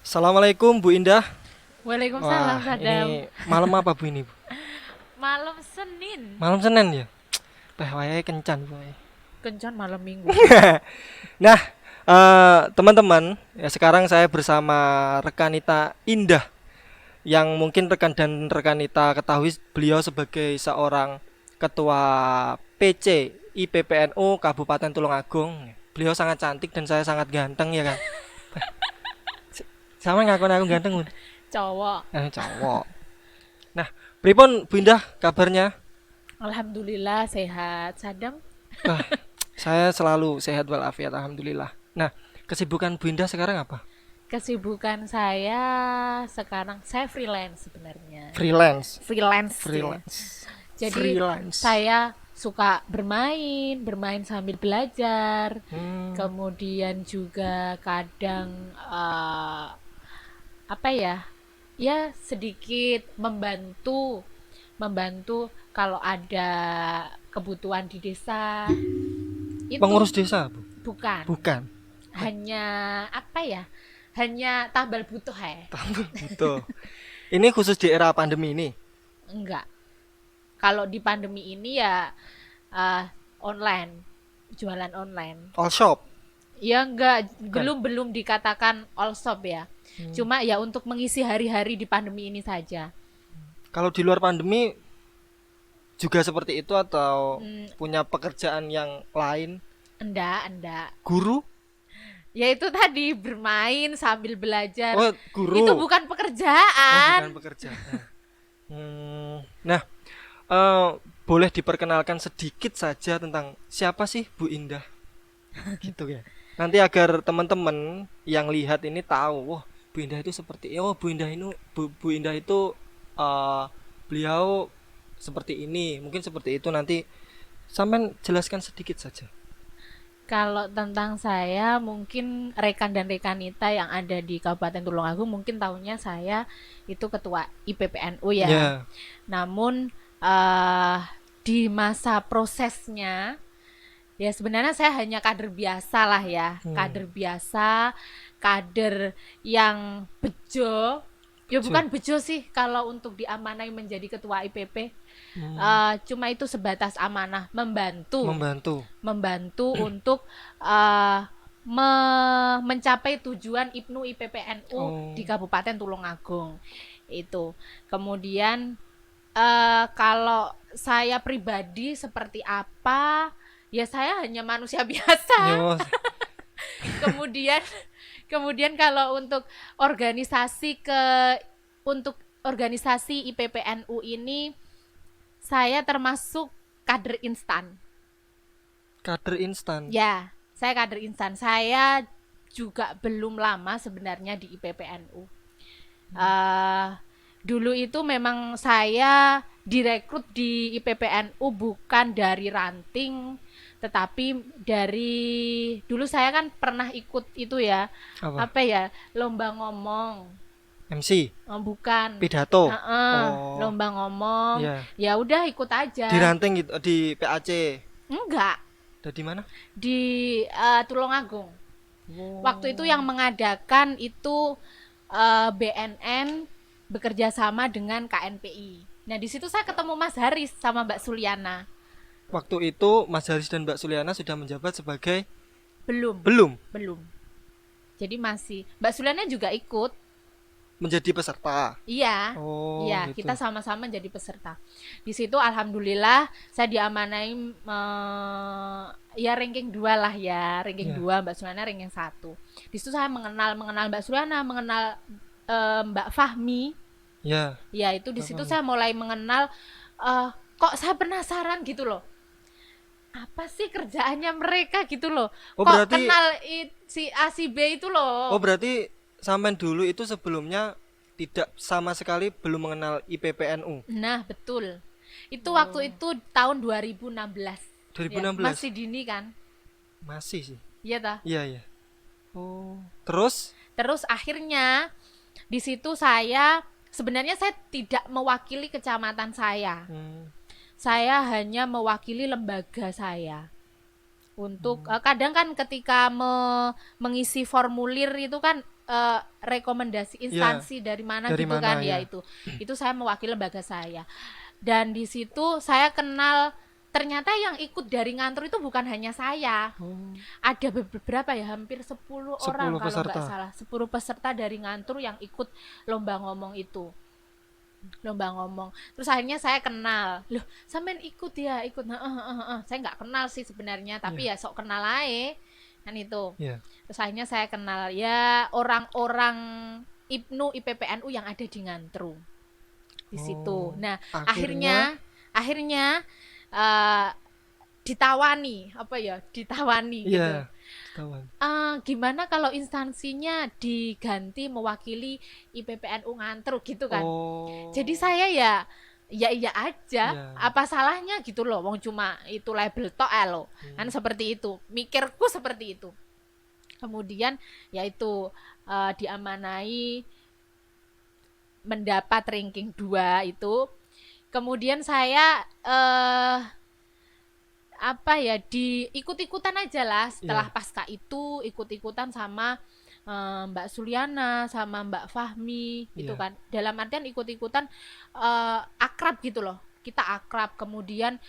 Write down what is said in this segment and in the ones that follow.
Assalamualaikum Bu Indah. Waalaikumsalam, Wah, Sadam. ini malam apa Bu ini, Bu? Malam Senin. Malam Senin ya? Teh wayahe kencan Bu. Kencan malam Minggu. Nah, teman-teman, ya sekarang saya bersama rekanita Indah yang mungkin rekan dan rekanita ketahui beliau sebagai seorang ketua PC IPPNU Kabupaten Tulungagung. Beliau sangat cantik dan saya sangat ganteng ya kan? Sama ngaku aku ganteng, Bu. Cowok. Cowok. Nah, pripun Bu Indah kabarnya? Alhamdulillah sehat. Sadam. Ah, saya selalu sehat walafiat, alhamdulillah. Nah, kesibukan Bu Indah sekarang apa? Kesibukan saya sekarang saya freelance sebenarnya. Freelance, Freelance ya. freelance, Jadi freelance. saya suka bermain sambil belajar. Hmm, Kemudian juga kadang apa ya? Ya sedikit membantu kalau ada kebutuhan di desa itu pengurus desa, Bu? bukan Bukan. hanya apa ya, hanya tambal butuh Betul. Ini khusus di era pandemi ini. enggak, kalau di pandemi ini ya eh, online, jualan online. All shop. Ya enggak, Bukan. belum dikatakan all shop ya, cuma ya untuk mengisi hari-hari di pandemi ini saja. Kalau di luar pandemi juga seperti itu atau Hmm, punya pekerjaan yang lain? enggak, Guru? ya itu tadi bermain sambil belajar. Oh, Itu guru. bukan Oh, bukan pekerjaan. pekerjaan. Nah, eh, boleh diperkenalkan sedikit saja tentang siapa sih Bu Indah? Gitu ya. Nanti agar teman-teman yang lihat ini tahu, wah Bu Indah itu seperti, oh Bu Indah ini, Bu Indah itu eh, beliau seperti ini, mungkin seperti itu nanti sampean jelaskan sedikit saja. Kalau tentang saya, mungkin rekan dan rekanita yang ada di Kabupaten Tulungagung mungkin tahunya saya itu ketua IPPNU ya. Ya, Namun eh di masa prosesnya, ya sebenarnya saya hanya kader biasa lah ya, hmm, kader biasa, kader yang bejo. Ya betul. bukan bejo sih kalau untuk diamanai menjadi ketua IPP. Hmm, Cuma itu sebatas amanah membantu, membantu. untuk uh, mencapai tujuan IPNU IPPNU Oh, di Kabupaten Tulungagung itu. Kemudian kalau saya pribadi seperti apa, ya saya hanya manusia biasa. yo, Kemudian kemudian kalau untuk organisasi IPPNU ini, saya termasuk kader instan. kader instan. Ya, saya kader instan. Saya juga belum lama sebenarnya di IPPNU. Eh Dulu itu memang saya direkrut di IPPNU bukan dari ranting, tetapi dari dulu saya kan pernah ikut itu ya, Apa? apa ya, lomba ngomong. MC, Oh, bukan. pidato. Heeh, Oh, lomba ngomong. ya. Ya udah ikut Di aja. ranting gitu, di PAC. Enggak, Dari mana? di Tulungagung. Waktu itu Oh. yang mengadakan itu BNN bekerja sama dengan KNPI. Nah, di situ saya ketemu Mas Haris sama Mbak Suliana. Waktu itu Mas Haris dan Mbak Suliana sudah menjabat sebagai Belum, belum belum. Jadi masih. Mbak Suliana juga ikut. menjadi peserta. Iya. Oh, Iya, gitu. kita sama-sama jadi peserta. Di situ alhamdulillah saya diamanai ya ranking 2 lah ya, ranking Ya, 2, Mbak Suliana ranking 1. Di situ saya mengenal mengenal Mbak Suliana, mengenal Mbak Fahmi. ya. Ya, itu di Mbak situ Fahmi. saya mulai mengenal, kok saya penasaran gitu loh. Apa sih kerjaannya mereka gitu loh. Oh, Kok berarti kenal si A si B itu oh loh. berarti sampean dulu itu sebelumnya tidak sama sekali belum mengenal IPPNU. Nah, betul. Itu Oh, waktu itu tahun 2016. Ya, 2016. masih dini kan? Masih sih. Iya ta. Iya, iya. Oh, terus Terus akhirnya di situ sebenarnya saya tidak mewakili kecamatan saya. hmm, Saya hanya mewakili lembaga saya. Untuk kadang kan ketika mengisi formulir itu kan rekomendasi instansi dari mana dari gitu mana, kan ya. ya itu saya mewakili lembaga saya. Dan di situ saya kenal ternyata yang ikut dari ngantor itu bukan hanya saya. Oh, Ada beberapa ya, hampir 10 orang 10 kalau nggak peserta. salah. 10 peserta dari ngantor yang ikut lomba ngomong itu. Lomba ngomong. Terus akhirnya saya kenal. Loh, sampean ikut ya? Ikut. Saya nggak kenal sih sebenarnya, tapi ya sok kenal aja. Kan itu. Iya. Terus akhirnya saya kenal ya orang-orang IPNU IPPNU yang ada di Ngantru di situ. Oh, Nah, akhirnya akhirnya eh, ditawani apa ya? Ditawani gitu. iya, ketahuan. Gimana kalau instansinya diganti mewakili IPPNU Ngantru gitu kan? Oh. Jadi saya ya iya aja. Iya. Apa salahnya gitu loh. Wong cuma itu label tok lo. Kan seperti itu. Mikirku seperti itu. Kemudian yaitu diamanai mendapat ranking 2 itu. Kemudian saya apa ya diikut-ikutan aja lah setelah pasca itu ikut-ikutan sama Mbak Suliana sama Mbak Fahmi gitu kan. Dalam artian ikut-ikutan akrab gitu loh. Kita akrab, kemudian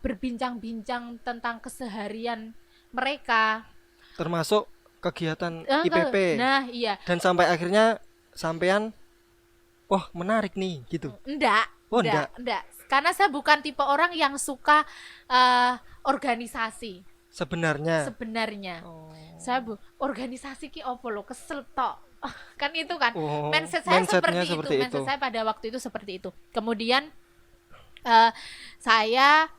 berbincang-bincang tentang keseharian mereka. Termasuk kegiatan IPP. Nah, iya. Dan sampai akhirnya sampean wah, menarik nih gitu. Enggak. Karena saya bukan tipe orang yang suka organisasi. Sebenarnya. Oh. Saya organisasi ki opo lo kesel tok. Kan itu kan. Oh, Mindset saya seperti itu. Mindset saya pada waktu itu seperti itu. Kemudian saya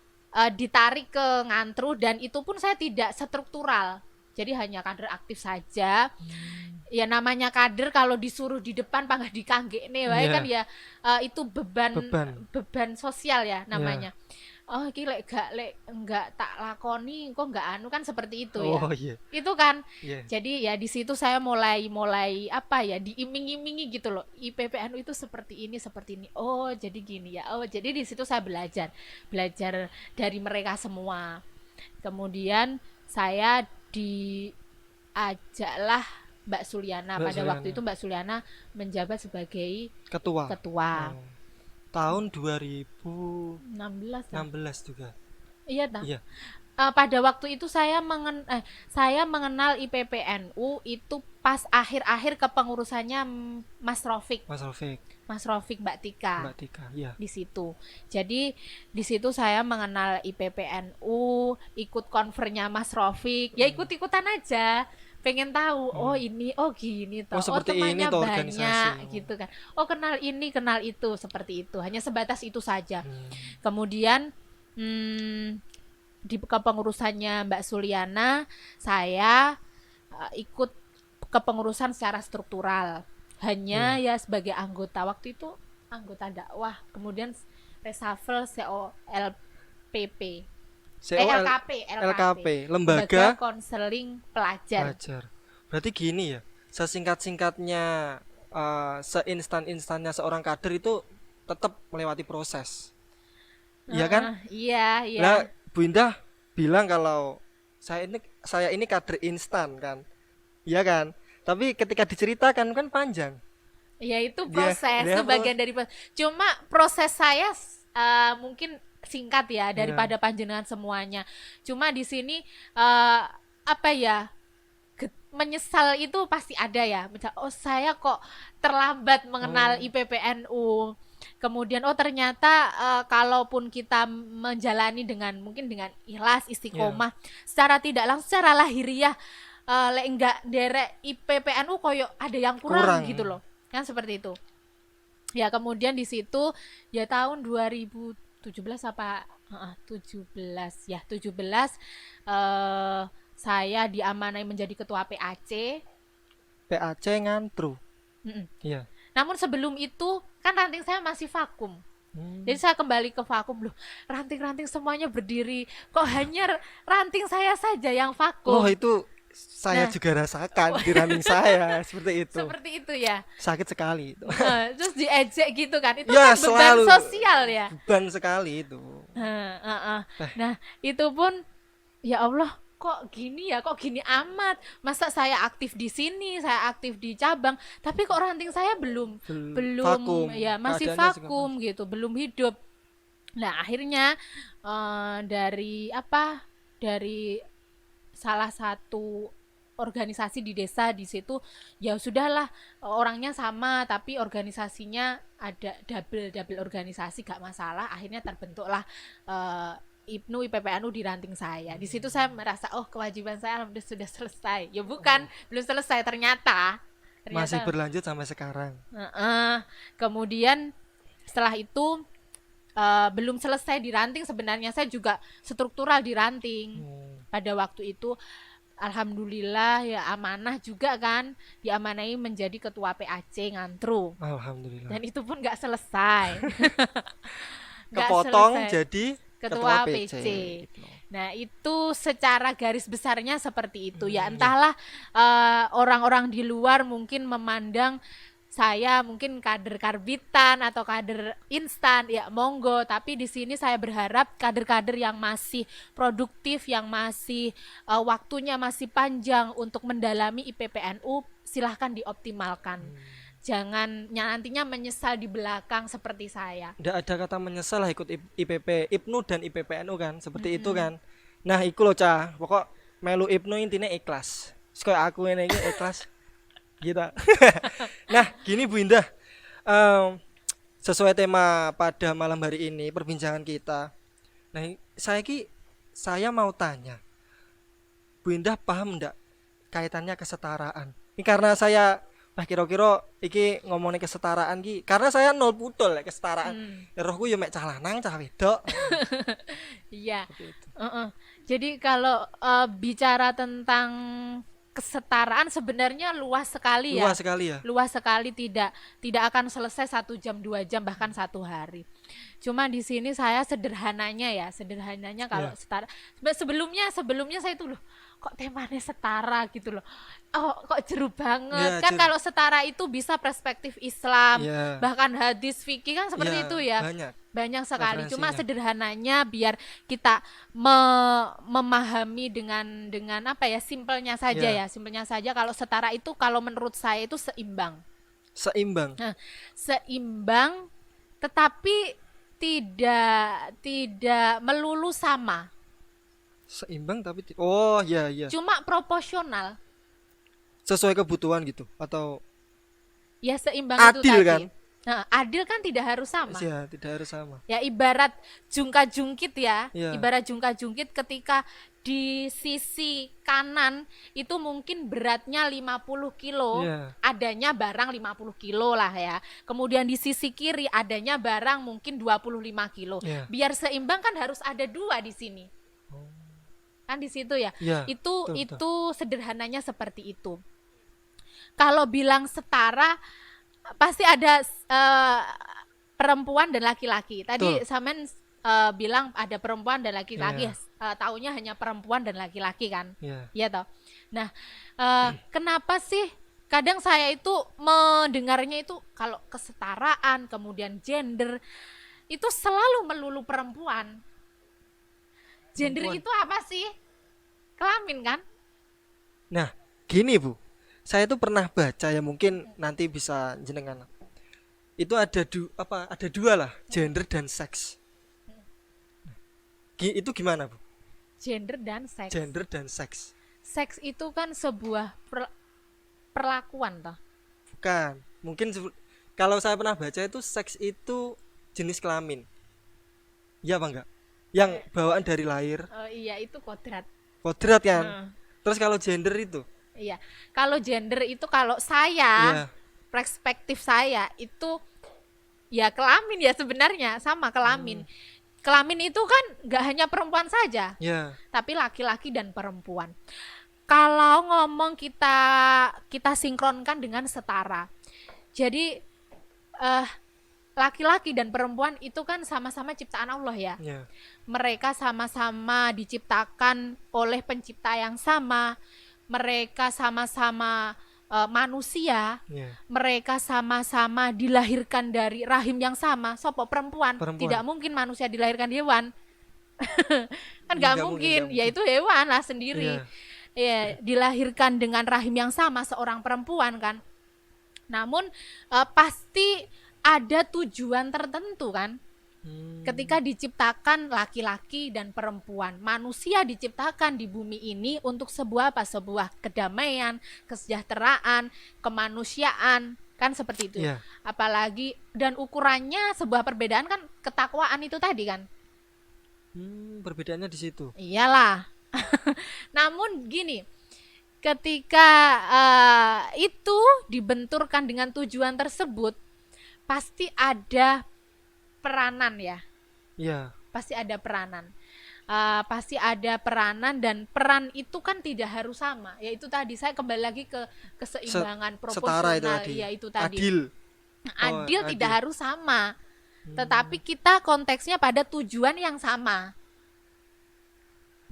ditarik ke Ngantru dan itu pun saya tidak struktural. Jadi hanya kader aktif saja. Ya namanya kader kalau disuruh di depan panggah dikanggekne wae kan ya itu beban sosial ya namanya. Oh iki lek enggak tak lakoni kok enggak anu kan seperti itu ya. Itu kan. Jadi ya di situ saya mulai apa ya diiming-imingi gitu loh. IPPNU itu seperti ini. Oh, jadi gini ya. Oh, jadi di situ saya belajar dari mereka semua. Kemudian saya diajaklah Mbak Suliana. Waktu itu Mbak Suliana menjabat sebagai ketua. Tahun 2016 juga. Iya. Pada waktu itu saya mengenal IPPNU itu pas akhir-akhir kepengurusannya Mas Rofik Mbak Tika, iya. Di situ. Jadi di situ saya mengenal IPPNU, ikut konfernya Mas Rofik, ya ikut-ikutan aja. Pengen tahu, oh ini, oh gini toh, temannya banyak gitu kan. Oh kenal ini, kenal itu, seperti itu. Hanya sebatas itu saja. Kemudian di kepengurusannya Mbak Suliana, saya ikut kepengurusan secara struktural. Hanya ya sebagai anggota, waktu itu anggota dakwah. Kemudian reshuffle COLPP. LKP, Lembaga Konseling Pelajar. Berarti gini ya, sesingkat-singkatnya seinstan-instannya seorang kader itu tetap melewati proses. Iya kan? Iya. Nah, Bu Indah bilang kalau saya ini kader instan kan. Iya kan? Tapi ketika diceritakan kan panjang. Ya itu proses, itu bagian dari proses. Cuma proses saya mungkin singkat ya daripada panjenengan semuanya. Cuma di sini apa ya, menyesal itu pasti ada ya. Oh saya kok terlambat mengenal IPPNU. Kemudian oh ternyata kalaupun kita menjalani mungkin dengan ikhlas istiqomah, secara tidak langsung secara lahiriah lek enggak derek IPPNU koyo ada yang kurang gitu loh. Kan seperti itu. Ya kemudian di situ ya tahun 2017 apa 17 saya diamanai menjadi ketua PAC Ngantru. Iya. Namun sebelum itu kan ranting saya masih vakum. Jadi saya kembali ke vakum loh. Ranting-ranting semuanya berdiri. Kok hanya ranting saya saja yang vakum? Oh itu saya juga rasakan di ranting saya seperti itu. Seperti itu ya. Sakit sekali itu. Terus diejek gitu kan. Itu ya, kan beban sosial ya. Beban sekali itu. Nah itu pun ya Allah kok gini ya, kok gini amat, masa saya aktif di sini, saya aktif di cabang, tapi kok ranting saya belum Vakum. ya masih Keadaannya juga vakum gitu, belum hidup. Nah akhirnya dari salah satu organisasi di desa di situ, ya sudahlah, orangnya sama tapi organisasinya ada double organisasi, gak masalah. Akhirnya terbentuklah IPNU IPPNU di ranting saya. Di situ saya merasa kewajiban saya alhamdulillah sudah selesai. Ya bukan, belum selesai ternyata. masih berlanjut sampai sekarang. Kemudian setelah itu belum selesai di ranting, sebenarnya saya juga struktural di ranting. Pada waktu itu alhamdulillah ya amanah juga kan, diamanai menjadi ketua PAC Ngantru. Alhamdulillah. Dan itu pun nggak selesai. Kepotong jadi ketua PC. Nah itu secara garis besarnya seperti itu ya. Entahlah orang-orang di luar mungkin memandang saya mungkin kader karbitan atau kader instan, ya monggo, tapi di sini saya berharap kader-kader yang masih produktif, yang masih waktunya masih panjang untuk mendalami IPPNU, silahkan dioptimalkan. Jangan nantinya menyesal di belakang seperti saya. Nggak ada kata menyesal lah ikut IPP, IPNU dan IPPNU kan, seperti itu kan. Nah iku loh Cah, pokok melu IPNU intinya ikhlas. Kayak aku ini ikhlas gitu. Nah gini Bu Indah, sesuai tema pada malam hari ini perbincangan kita. Nah saya mau tanya, Bu Indah paham enggak kaitannya kesetaraan? Ini karena saya kira-kira iki ngomongin kesetaraan ki, karena saya nol putul ya kesetaraan. Rohku yo mek cah lanang cah wedok. Iya. Jadi kalau bicara tentang kesetaraan sebenarnya luas sekali ya. Luas sekali, tidak akan selesai 1 jam 2 jam bahkan 1 hari. Cuma di sini saya sederhananya kalau setara. Sebelumnya saya itu loh, kok temanya setara gitu loh. Kok jeru banget. Kan kalau setara itu bisa perspektif Islam, bahkan hadis fikih kan seperti itu ya. Banyak sekali. Cuma sederhananya biar kita memahami dengan apa ya, simpelnya saja simpelnya saja. Kalau setara itu kalau menurut saya itu seimbang. Nah, seimbang tetapi tidak melulu sama. Seimbang tapi cuma proporsional. Sesuai kebutuhan gitu atau ya seimbang adil itu tadi. Kan? Nah, adil kan tidak harus sama. Ya, tidak harus sama. Ya ibarat jungkat-jungkit ya. Ibarat jungkat-jungkit ketika di sisi kanan itu mungkin beratnya 50 kilo, adanya barang 50 kilo lah ya. Kemudian di sisi kiri adanya barang mungkin 25 kilo. Biar seimbang kan harus ada 2 di sini. Kan di situ ya. Itu sederhananya seperti itu. Kalau bilang setara pasti ada perempuan dan laki-laki. Tadi Samen bilang ada perempuan dan laki-laki. Taunya hanya perempuan dan laki-laki kan. Iya toh. Nah, kenapa sih kadang saya itu mendengarnya itu kalau kesetaraan kemudian gender itu selalu melulu perempuan. Gender itu apa sih? Kelamin kan? Nah, gini Bu. Saya tuh pernah baca ya, mungkin nanti bisa jenengan. Itu ada ada 2 lah, gender dan seks. Itu gimana Bu? Gender dan seks. Seks itu kan sebuah perlakuan toh? Bukan. Mungkin kalau saya pernah baca itu seks itu jenis kelamin. Iya apa enggak? Yang bawaan dari lahir. Oh iya, itu kodrat. Kodrat kan. Terus kalau gender itu? Iya. Kalau gender itu kalau saya perspektif saya itu ya kelamin ya, sebenarnya sama kelamin. Kelamin itu kan gak hanya perempuan saja, tapi laki-laki dan perempuan. Kalau ngomong kita sinkronkan dengan setara, jadi laki-laki dan perempuan itu kan sama-sama ciptaan Allah ya. Mereka sama-sama diciptakan oleh pencipta yang sama. Mereka sama-sama manusia. Mereka sama-sama dilahirkan dari rahim yang sama. Sopo perempuan. Tidak mungkin manusia dilahirkan hewan. Kan nggak Nggak mungkin, mungkin, nggak ya mungkin. itu hewan lah sendiri. Iya. Ya, dilahirkan dengan rahim yang sama seorang perempuan kan. Namun pasti ada tujuan tertentu kan. Ketika diciptakan laki-laki dan perempuan, manusia diciptakan di bumi ini untuk sebuah apa? Sebuah kedamaian, kesejahteraan, kemanusiaan, kan seperti itu. Iya. Apalagi dan ukurannya sebuah perbedaan kan ketakwaan itu tadi kan. Perbedaannya di situ. Iyalah. Namun gini, ketika itu dibenturkan dengan tujuan tersebut, pasti ada peranan ya. Iya. Pasti ada peranan. Pasti ada peranan dan peran itu kan tidak harus sama. Yaitu tadi saya kembali lagi ke keseimbangan Setara itu proporsional. tadi. Ya itu tadi. Adil. Adil adil. tidak harus sama. Tetapi kita konteksnya pada tujuan yang sama.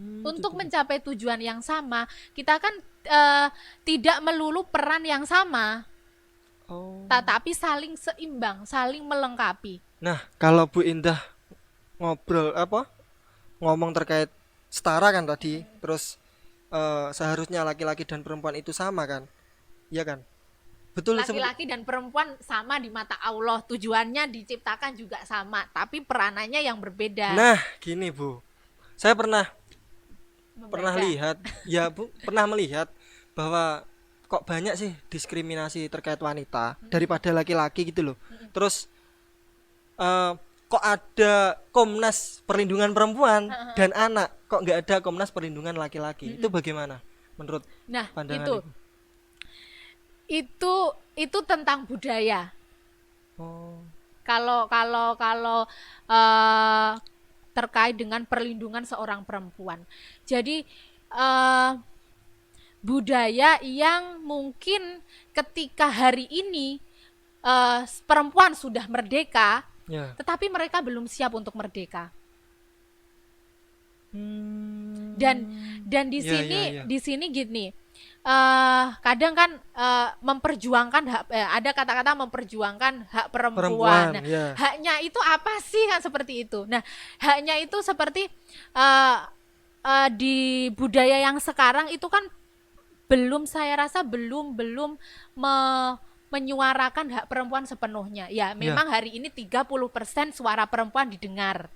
Untuk mencapai tujuan yang sama, kita kan tidak melulu peran yang sama, tetapi saling seimbang, saling melengkapi. Nah, kalau Bu Indah ngomong terkait setara kan tadi, terus seharusnya laki-laki dan perempuan itu sama kan, iya kan? Betul. Laki-laki dan perempuan sama di mata Allah, tujuannya diciptakan juga sama, tapi peranannya yang berbeda. Nah, gini Bu, saya pernah Membaca. lihat, ya Bu, pernah melihat bahwa kok banyak sih diskriminasi terkait wanita daripada laki-laki gitu loh. Terus kok ada Komnas Perlindungan Perempuan dan Anak, kok nggak ada Komnas Perlindungan Laki-laki? Itu bagaimana menurut Nah, pandangan itu tentang budaya. Oh, Kalau terkait dengan perlindungan seorang perempuan. Jadi budaya yang mungkin ketika hari ini perempuan sudah merdeka, ya. tetapi mereka belum siap untuk merdeka. Dan di Ya, sini ya, ya. di sini gini. Kadang kan memperjuangkan hak, ada kata-kata memperjuangkan hak perempuan. Nah, ya. haknya itu apa sih kan seperti itu. Nah, haknya itu seperti di budaya yang sekarang itu kan saya rasa belum menyuarakan hak perempuan sepenuhnya. Ya, memang hari ini 30% suara perempuan didengar.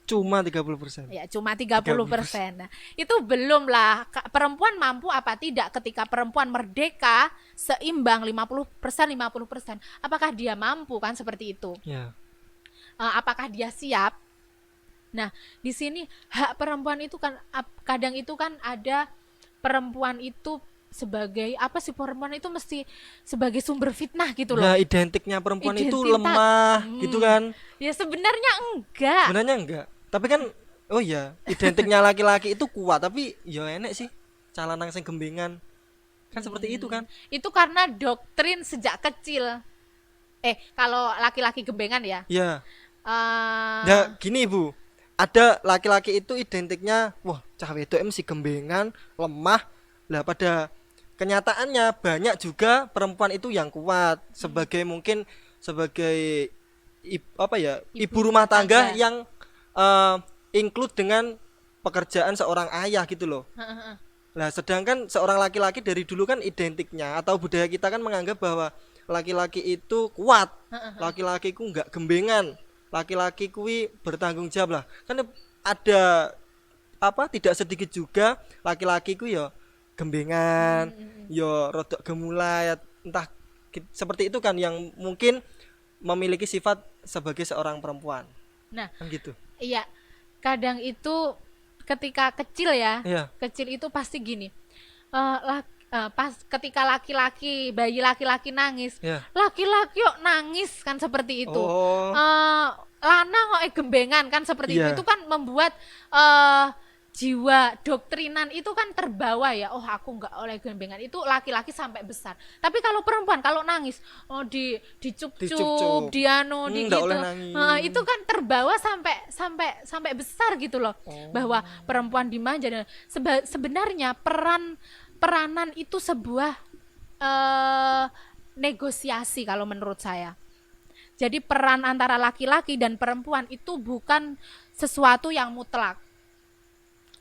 Cuma 30%. Ya, cuma 30%. Nah, itu belum lah. Perempuan mampu apa tidak ketika perempuan merdeka seimbang 50%. Apakah dia mampu kan seperti itu? Ya. Apakah dia siap? Nah, di sini hak perempuan itu kan kadang itu kan ada perempuan itu sebagai apa sih, perempuan itu mesti sebagai sumber fitnah gitu loh. Ya, identiknya perempuan itu lemah gitu kan. Ya sebenarnya enggak. Sebenarnya enggak. Tapi kan oh iya, identiknya laki-laki itu kuat, tapi ya enek sih calanang sing gembengan. Kan seperti itu kan. Itu karena doktrin sejak kecil. Kalau laki-laki gembengan ya. Ya. Ya gini Bu, ada laki-laki itu identiknya wah cah wedok mesti gembengan, lemah. Lah pada kenyataannya banyak juga perempuan itu yang kuat sebagai mungkin sebagai ibu rumah tangga yang include dengan pekerjaan seorang ayah gitu loh. Nah, sedangkan seorang laki-laki dari dulu kan identiknya atau budaya kita kan menganggap bahwa laki-laki itu kuat, laki-laki ku nggak gembengan, laki-laki kui bertanggung jawab lah. Kan ada tidak sedikit juga laki-laki ku ya gembengan, ya rodok gemulai, entah seperti itu kan yang mungkin memiliki sifat sebagai seorang perempuan. Nah, kan gitu. Iya, kadang itu ketika kecil ya, Iya. kecil itu pasti gini, pas ketika bayi laki-laki nangis, Iya. laki-laki yuk nangis kan seperti itu, Oh. lanang kok gembengan kan seperti Iya. itu kan membuat jiwa doktrinan itu kan terbawa ya. Oh, aku nggak oleh gembengan, itu laki-laki sampai besar. Tapi kalau perempuan kalau nangis, dicup-cup, nggak oleh nangis. itu kan terbawa sampai besar gitu loh. Bahwa perempuan dimanja. Dan sebenarnya peranan itu sebuah negosiasi kalau menurut saya. Jadi peran antara laki-laki dan perempuan itu bukan sesuatu yang mutlak.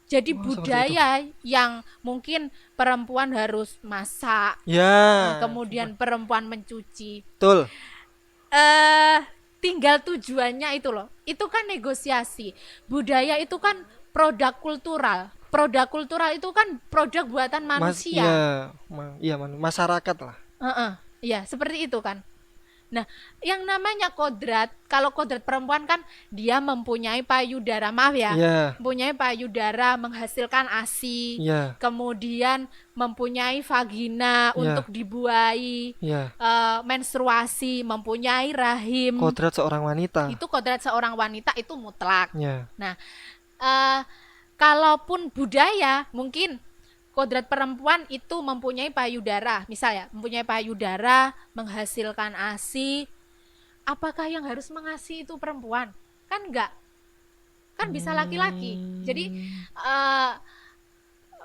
Jadi Oh, seperti itu. budaya yang mungkin perempuan harus masak, Ya, kemudian perempuan mencuci. betul. Tinggal tujuannya itu loh. Itu kan negosiasi. Budaya itu kan produk kultural. Produk kultural itu kan produk buatan manusia. Iya, masyarakat lah. Iya, seperti itu kan. Nah, yang namanya kodrat, kalau kodrat perempuan kan dia mempunyai payudara, maaf ya, Iya, mempunyai payudara menghasilkan ASI, iya, kemudian mempunyai vagina Iya. untuk dibuai, iya. menstruasi, mempunyai rahim. Kodrat seorang wanita. Itu kodrat seorang wanita itu mutlak. Ya, Nah, kalaupun budaya mungkin kodrat perempuan itu mempunyai payudara, misalnya mempunyai payudara, menghasilkan ASI. Apakah yang harus mengasihi itu perempuan? Kan enggak. Kan bisa laki-laki. Jadi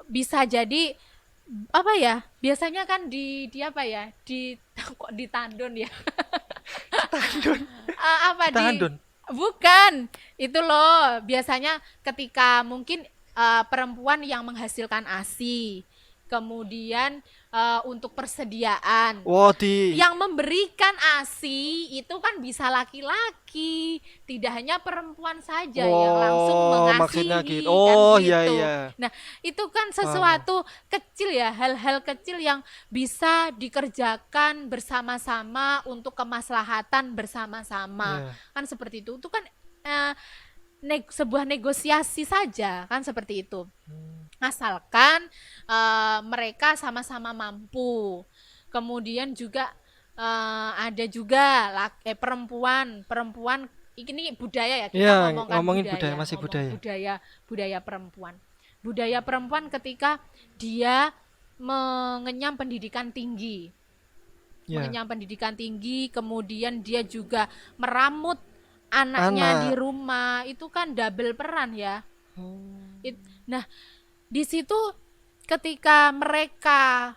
bisa jadi apa ya? Biasanya kan di apa ya? Kok ditandon ya? Apa di Tandon. Bukan. Itu loh, biasanya ketika mungkin perempuan yang menghasilkan ASI, kemudian untuk persediaan. Yang memberikan ASI itu kan bisa laki-laki, tidak hanya perempuan saja yang langsung mengasihi. Maksudnya gitu. Kan Iya, gitu. iya. Nah, itu kan sesuatu kecil ya, hal-hal kecil yang bisa dikerjakan bersama-sama untuk kemaslahatan bersama-sama. Kan seperti itu. Itu kan sebuah negosiasi saja, kan seperti itu. Asalkan mereka sama-sama mampu. Kemudian juga ada juga perempuan ini budaya ya, kita ngomongin budaya, masih budaya perempuan. Budaya perempuan ketika dia mengenyam pendidikan tinggi. Mengenyam pendidikan tinggi, kemudian dia juga meramut anaknya di rumah, itu kan double peran ya. Nah, di situ ketika mereka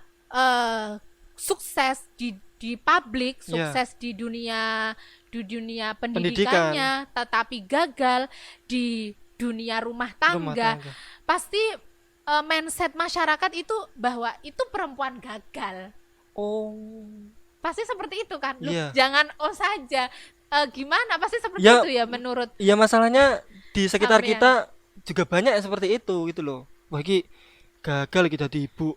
sukses di publik, sukses di dunia pendidikannya, tetapi gagal di dunia rumah tangga. Pasti mindset masyarakat itu bahwa itu perempuan gagal. Pasti seperti itu kan. Jangan saja. Gimana? Pasti seperti itu ya menurut. Iya, masalahnya di sekitar kita juga banyak yang seperti itu gitu loh. Wah, gagal kita di ibu.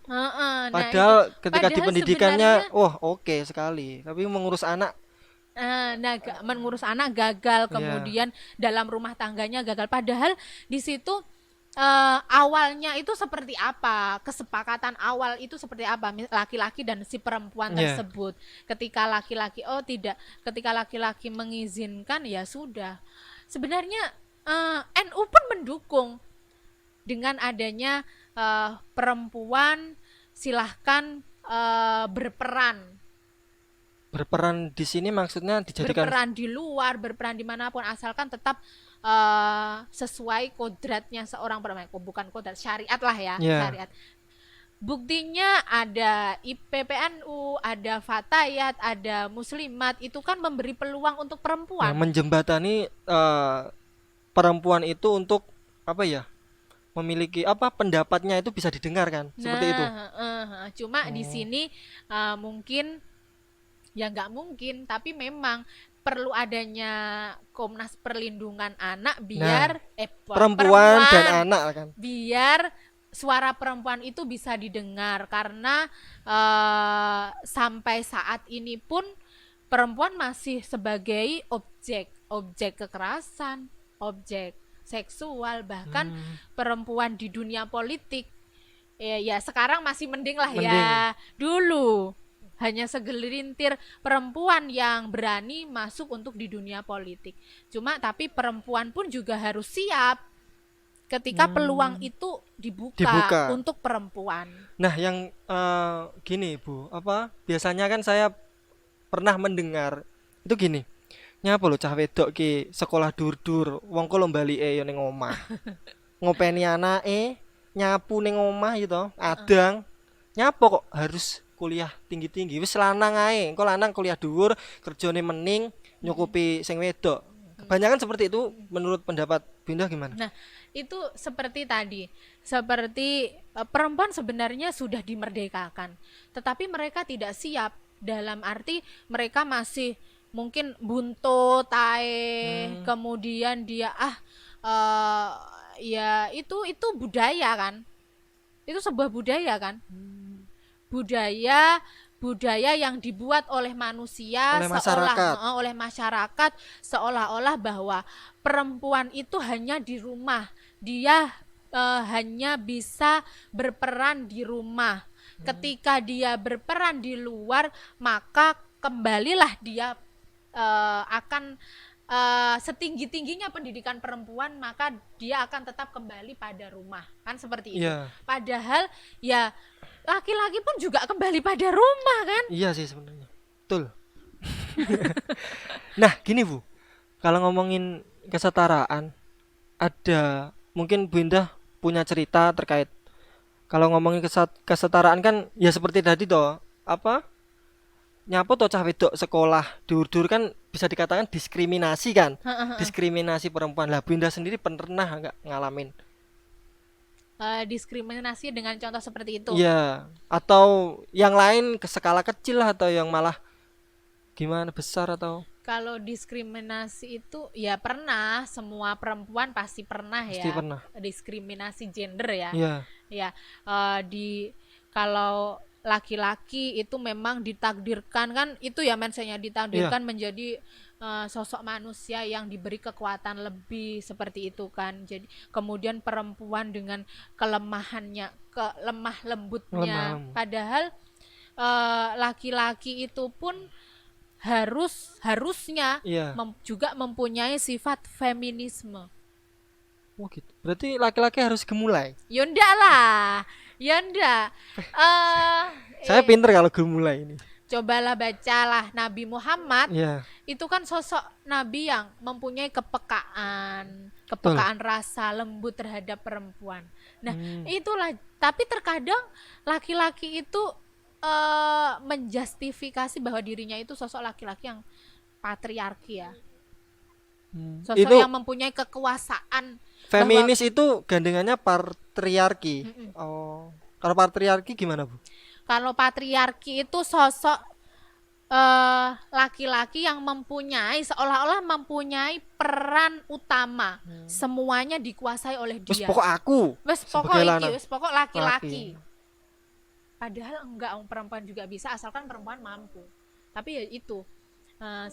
Padahal ketika di pendidikannya oke sekali, tapi mengurus anak mengurus anak gagal, kemudian dalam rumah tangganya gagal. Padahal di situ awalnya itu seperti apa, kesepakatan awal itu seperti apa, laki-laki dan si perempuan tersebut. Ketika laki-laki ketika laki-laki mengizinkan, ya sudah. Sebenarnya NU pun mendukung dengan adanya perempuan silahkan berperan di sini, maksudnya dijadikan berperan di luar, berperan dimanapun, asalkan tetap sesuai kodratnya seorang perempuan. Bukan kodrat, syariat lah ya, syariat. Buktinya ada IPPNU, ada Fatayat, ada Muslimat, itu kan memberi peluang untuk perempuan, menjembatani perempuan itu untuk apa ya, memiliki pendapatnya itu bisa didengarkan, seperti itu. Cuma di sini mungkin ya nggak mungkin, tapi memang perlu adanya Komnas Perlindungan Anak biar perempuan dan anak kan, biar suara perempuan itu bisa didengar. Karena sampai saat ini pun perempuan masih sebagai objek kekerasan, objek seksual, bahkan perempuan di dunia politik ya sekarang masih mending lah ya. Dulu hanya segelintir perempuan yang berani masuk untuk di dunia politik. Cuma tapi perempuan pun juga harus siap ketika peluang itu dibuka untuk perempuan. Nah, yang gini Bu, biasanya kan saya pernah mendengar itu gini, nyapa lo cah wedok ki sekolah dur-dur, wong ko lombalike yo ning omah. Ngopeni anake, nyapu ning omah gitu, adang. Nyapa kok harus kuliah tinggi-tinggi? Wis lanang ae, engko lanang kuliah dhuwur, kerjane mening, nyukupi sing wedok. Kebanyakan seperti itu menurut pendapat Binda gimana? Nah, itu seperti tadi, seperti perempuan sebenarnya sudah dimerdekakan, tetapi mereka tidak siap dalam arti mereka masih mungkin buntut, tae, kemudian dia eh, ya itu budaya kan, itu sebuah budaya kan, budaya budaya yang dibuat oleh manusia Oleh masyarakat. oleh masyarakat seolah-olah bahwa perempuan itu hanya di rumah, dia hanya bisa berperan di rumah. Ketika dia berperan di luar, maka kembalilah dia akan setinggi-tingginya pendidikan perempuan, maka dia akan tetap kembali pada rumah, kan seperti itu. Iya. Padahal ya laki-laki pun juga kembali pada rumah kan. Iya sih sebenarnya. Betul. Nah, gini Bu. Kalau ngomongin kesetaraan, ada mungkin Bu Indah punya cerita terkait kalau ngomongin kesetaraan kan ya seperti tadi toh, apa? Nyapu toh cah wedok sekolah dur-dur kan bisa dikatakan diskriminasi kan? Diskriminasi perempuan. Lah Bu Indah sendiri pernah nggak ngalamin? Diskriminasi dengan contoh seperti itu. Iya, atau yang lain ke skala kecil lah atau yang malah gimana besar atau Kalau diskriminasi itu ya pernah, semua perempuan pasti pernah pasti ya. pernah. Diskriminasi gender ya. Iya, Ya, kalau laki-laki itu memang ditakdirkan kan, itu ya mindsetnya ditakdirkan menjadi sosok manusia yang diberi kekuatan lebih seperti itu kan. Jadi kemudian perempuan dengan kelemahannya, lemah lembutnya. Lemah. Padahal laki-laki itu pun harusnya iya. juga mempunyai sifat feminisme. Oh gitu. Berarti laki-laki harus gemulai. Ya ndak lah, ya ndak. Saya pinter kalau gemulai ini. Cobalah bacalah Nabi Muhammad. Iya, Itu kan sosok nabi yang mempunyai kepekaan rasa lembut terhadap perempuan. Nah, itulah. Tapi terkadang laki-laki itu menjustifikasi bahwa dirinya itu sosok laki-laki yang patriarki ya. Sosok itu yang mempunyai kekuasaan. feminis itu gandengannya patriarki. Oh, kalau patriarki gimana Bu? Kalau patriarki itu sosok laki-laki yang seolah-olah mempunyai peran utama. Semuanya dikuasai oleh Wes dia. pokok aku. Wes pokok sebagai iki, lanang. wes pokok laki-laki. Laki. Padahal enggak, perempuan juga bisa asalkan perempuan mampu. Tapi ya itu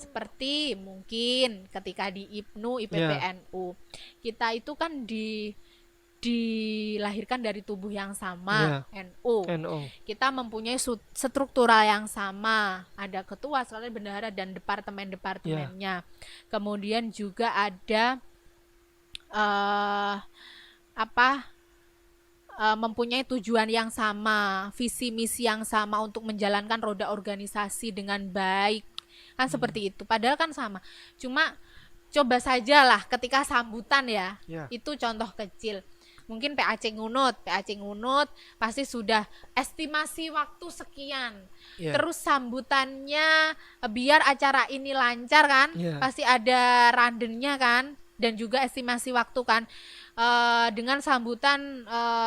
seperti mungkin ketika di IPPNU, kita itu kan dilahirkan dari tubuh yang sama, NU. Kita mempunyai struktural yang sama, ada ketua, sekalian bendahara dan departemen-departemennya. Kemudian juga ada mempunyai tujuan yang sama, visi misi yang sama untuk menjalankan roda organisasi dengan baik, kan seperti itu. Padahal kan sama, cuma coba sajalah ketika sambutan ya, itu contoh kecil. Mungkin PAC ngunut pasti sudah estimasi waktu sekian. Terus sambutannya biar acara ini lancar kan, pasti ada randennya kan, dan juga estimasi waktu kan. Dengan sambutan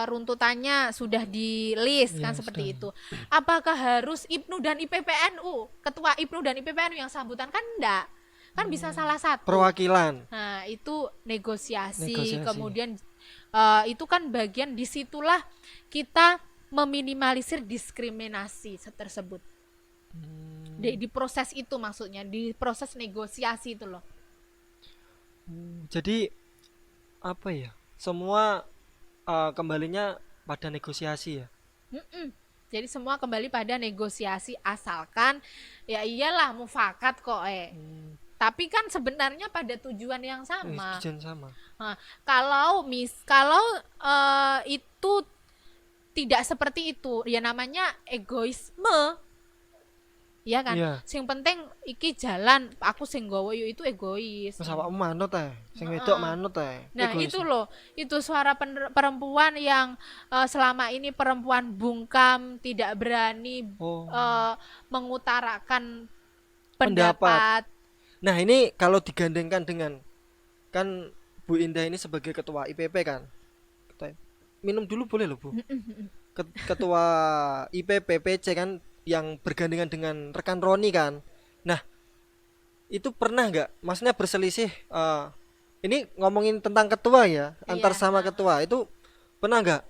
runtutannya sudah di list kan seperti itu. Apakah harus IPNU dan IPPNU, ketua IPNU dan IPPNU yang sambutan? Kan enggak, kan bisa salah satu perwakilan. Nah itu negosiasi. Kemudian itu kan bagian, disitulah kita meminimalisir diskriminasi tersebut. Di proses itu, maksudnya di proses negosiasi itu loh. Jadi apa ya, semua kembalinya pada negosiasi ya. Jadi semua kembali pada negosiasi, asalkan ya iyalah mufakat kok tapi kan sebenarnya pada tujuan yang sama. Tujuan sama. Nah, kalau itu tidak seperti itu, ya namanya egoisme. Iya kan? Sing penting iki jalan, aku sing nggawa yo, itu egois. Wes awakmu manut sing wedok manut Nah, egois. Itu loh, itu suara perempuan yang selama ini perempuan bungkam, tidak berani mengutarakan pendapat. Nah, ini kalau digandengkan dengan, kan Bu Indah ini sebagai ketua IPP kan. Minum dulu boleh loh, Bu. Ketua IPP PC kan, yang bergandengan dengan rekan Roni kan. Nah, itu pernah nggak maksudnya berselisih, ini ngomongin tentang ketua ya, antar Iya, sama ketua itu pernah nggak,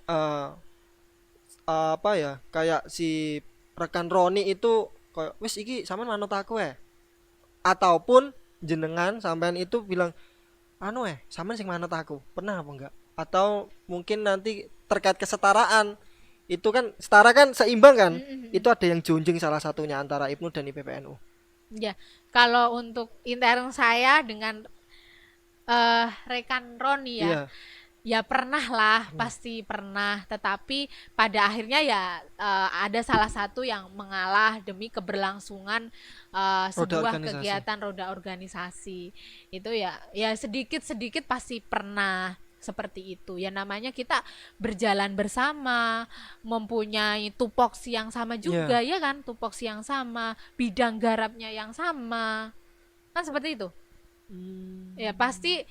apa ya, kayak si rekan Roni itu kayak wis iki sampean manut aku ataupun jenengan sampean itu bilang anu sampean sing manut aku, pernah apa enggak? Atau mungkin nanti terkait kesetaraan, itu kan setara kan, seimbang kan, itu ada yang junjung salah satunya antara IPNU dan IPPNU. ya. Kalau untuk intern saya dengan rekan Roni ya, Iya. ya pernah lah, Pernah. pasti pernah. Tetapi pada akhirnya ya ada salah satu yang mengalah demi keberlangsungan Roda sebuah organisasi. kegiatan roda organisasi. Itu ya sedikit-sedikit pasti pernah seperti itu. Ya namanya kita berjalan bersama, mempunyai tupoksi yang sama Iya. juga ya kan, tupoksi yang sama, bidang garapnya yang sama. Kan seperti itu. Ya pasti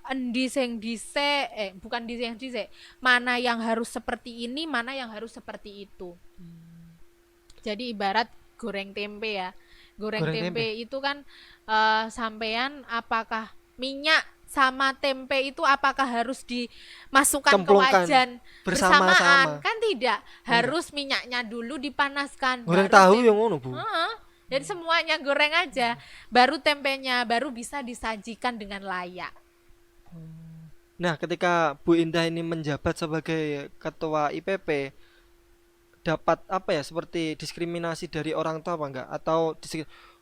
endi sing dhisik bukan di yang dhisik, mana yang harus seperti ini, mana yang harus seperti itu. Jadi ibarat goreng tempe ya. Goreng Goreng tempe tempe itu kan sampean apakah minyak sama tempe itu apakah harus dimasukkan ke cemplungkan wajan bersamaan? bersama-sama. Kan tidak, Enggak. harus minyaknya dulu dipanaskan Goreng baru tahu yang ngono, Bu. Heeh. Jadi semuanya goreng aja, baru tempenya baru bisa disajikan dengan layak. Nah, ketika Bu Indah ini menjabat sebagai ketua IPP, dapat apa ya, seperti diskriminasi dari orang tua apa enggak, atau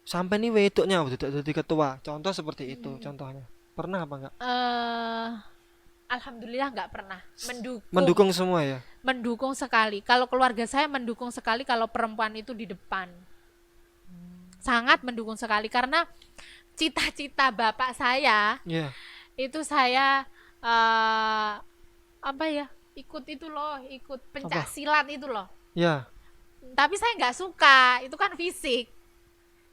sampai nih wedoknya udah jadi ketua, contoh seperti itu contohnya, pernah apa enggak? eh Alhamdulillah nggak pernah. Mendukung, Mendukung semua ya. mendukung sekali. Kalau keluarga saya mendukung sekali kalau perempuan itu di depan. Sangat mendukung sekali karena cita-cita bapak saya Iya. itu saya apa ya? Ikut itu loh, ikut pencak Apa? silat itu loh. Ya, Tapi saya nggak suka, itu kan fisik.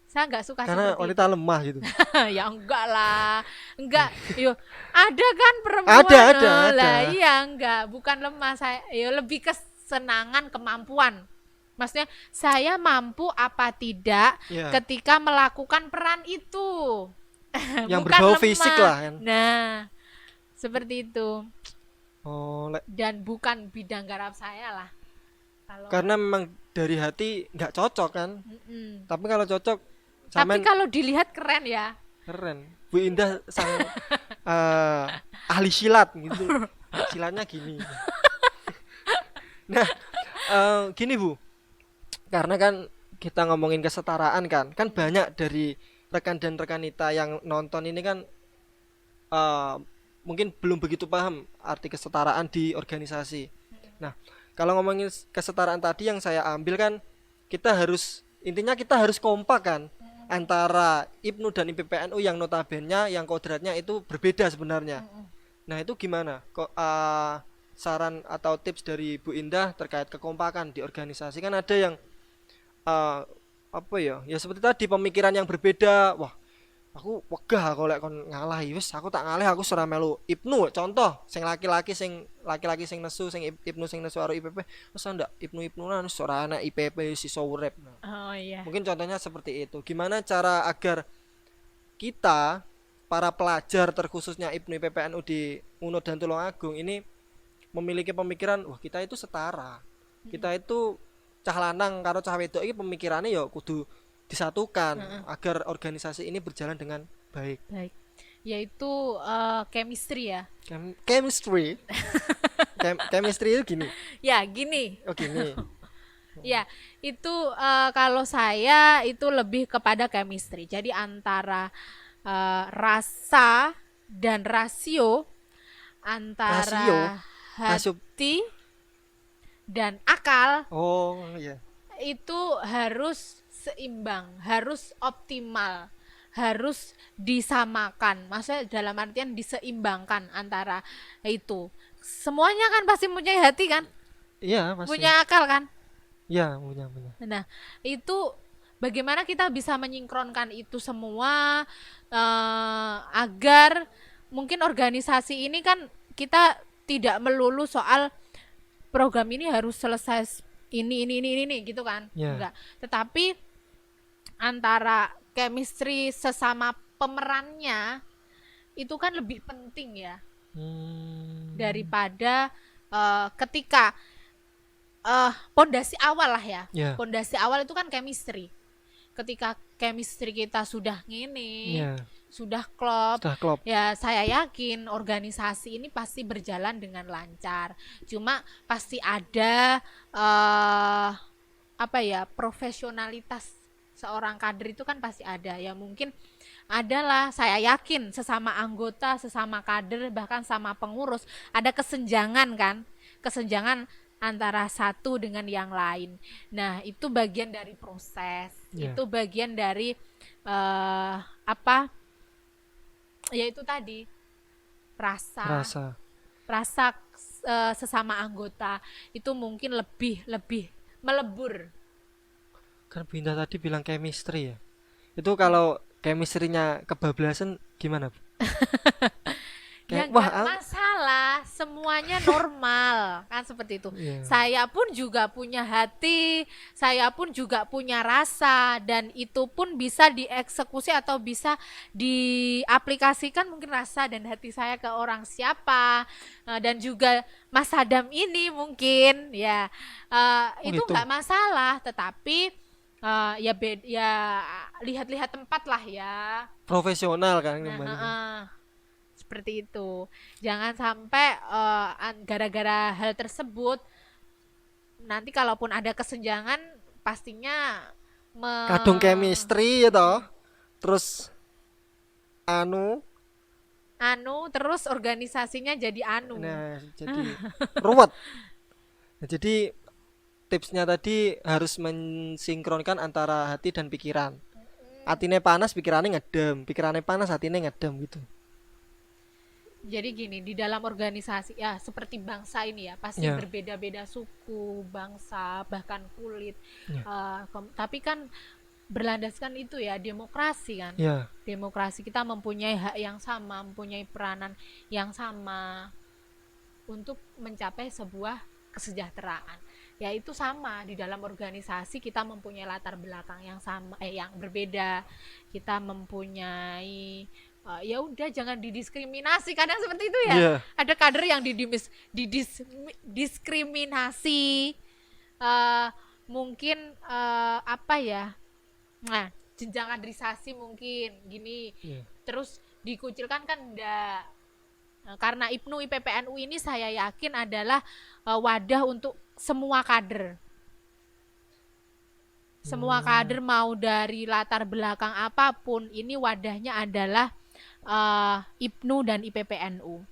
Saya nggak suka karena seperti wanita itu. lemah gitu. Ya enggak lah, enggak. Yo, ada kan Ada, perempuan, ada. lah iya enggak, bukan lemah saya. Yo lebih kesenangan, kemampuan. Maksudnya saya mampu apa tidak Ya, ketika melakukan peran itu. yang Bukan berbau lemah. fisik lah kan. Nah, seperti itu. Oh, Dan bukan bidang garap saya lah. Kalau karena memang dari hati nggak cocok kan. Mm-mm. Tapi kalau cocok, Tapi sampean kalau dilihat keren ya. keren. Bu Indah sang eh, ahli silat gitu. Silatnya gini. Nah, gini Bu, karena kan kita ngomongin kesetaraan kan banyak dari rekan dan rekanita yang nonton ini kan, eh, mungkin belum begitu paham arti kesetaraan di organisasi. Nah, kalau ngomongin kesetaraan tadi yang saya ambil kan, kita harus, intinya kita harus kompak kan, antara IPNU dan IPPNU yang notabene yang kodratnya itu berbeda sebenarnya. Nah, itu gimana? Kok saran atau tips dari Bu Indah terkait kekompakan di organisasi? Kan ada yang eh, apa ya? Ya seperti tadi, pemikiran yang berbeda. Wah, aku wegah kalau lek kon ngalah, wis aku tak ngalih, aku ora melu IPNU. Contoh, sing laki-laki sing nesu, sing IPNU sing nesu karo IPP, wis ndak IPNU-IPNUan wis ora ana IPP si urip. Nah, Oh iya. mungkin contohnya seperti itu. Gimana cara agar kita, para pelajar terkhususnya IPNU IPPNU di UNUD dan Tulungagung ini memiliki pemikiran, wah kita itu setara, kita itu cah lanang karo cah wedok ini pemikirannya ya kudu disatukan agar organisasi ini berjalan dengan baik. Baik. Yaitu chemistry ya. Chemistry. Chemistry itu gini. Ya, gini. Oh gini. Ya, itu kalau saya itu lebih kepada chemistry. Jadi antara rasa dan rasio, Rasio. antara Rasio. hati dan akal Oh iya. itu harus seimbang, harus optimal, harus disamakan. Maksudnya dalam artian diseimbangkan antara itu. Semuanya kan pasti punya hati kan, Iya pasti. punya akal kan. Iya punya. Nah, itu bagaimana kita bisa menyingkronkan itu semua agar mungkin organisasi ini kan kita tidak melulu soal program ini harus selesai ini gitu kan. Ya. Enggak. Tetapi antara chemistry sesama pemerannya itu kan lebih penting ya daripada ketika pondasi awal lah ya. Ya. Pondasi awal itu kan chemistry. Ketika chemistry kita sudah ngene, Ya. sudah klop, Sudah klop. ya saya yakin organisasi ini pasti berjalan dengan lancar. Cuma pasti ada apa ya, profesionalitas seorang kader itu kan pasti ada. Ya mungkin adalah, saya yakin sesama anggota, sesama kader, bahkan sama pengurus ada kesenjangan kan, kesenjangan antara satu dengan yang lain. Nah itu bagian dari proses, Ya. itu bagian dari apa, ya itu tadi rasa Rasa. sesama anggota itu mungkin lebih melebur. Kan Bu Indah tadi bilang chemistry ya. Itu kalau chemistry-nya kebablasan gimana, Bu? Ya Kayak, wah, nggak masalah, semuanya normal kan seperti itu. Iya. Saya pun juga punya hati, saya pun juga punya rasa, dan itu pun bisa dieksekusi atau bisa diaplikasikan mungkin rasa dan hati saya ke orang siapa. Dan juga Mas Adam ini mungkin ya itu gitu. nggak masalah, tetapi ya lihat-lihat tempat lah ya. Profesional kan Nah, kembali. seperti itu. Jangan sampai gara-gara hal tersebut nanti kalaupun ada kesenjangan pastinya Kadung chemistry ya toh. Terus anu, terus organisasinya jadi nah jadi ruwet. Nah, jadi tipsnya tadi harus mensinkronkan antara hati dan pikiran. Hatine panas, pikirannya ngedem. Pikirannya panas, hatine ngedem gitu. Jadi gini, di dalam organisasi ya seperti bangsa ini ya pasti Ya. berbeda-beda suku, bangsa, bahkan kulit. Ya. Tapi kan berlandaskan itu ya demokrasi kan. Ya. Demokrasi, kita mempunyai hak yang sama, mempunyai peranan yang sama untuk mencapai sebuah kesejahteraan. Ya itu sama, di dalam organisasi kita mempunyai latar belakang yang sama, yang berbeda. Kita mempunyai ya udah jangan didiskriminasi, kadang seperti itu ya. Iya. Ada kader yang didiskriminasi, mungkin apa ya, nah jenjang kaderisasi mungkin gini. Iya. Terus dikucilkan kan enggak. Karena IPNU IPPNU ini saya yakin adalah wadah untuk semua kader. Semua kader mau dari latar belakang apapun, ini wadahnya adalah IPNU dan IPPNU.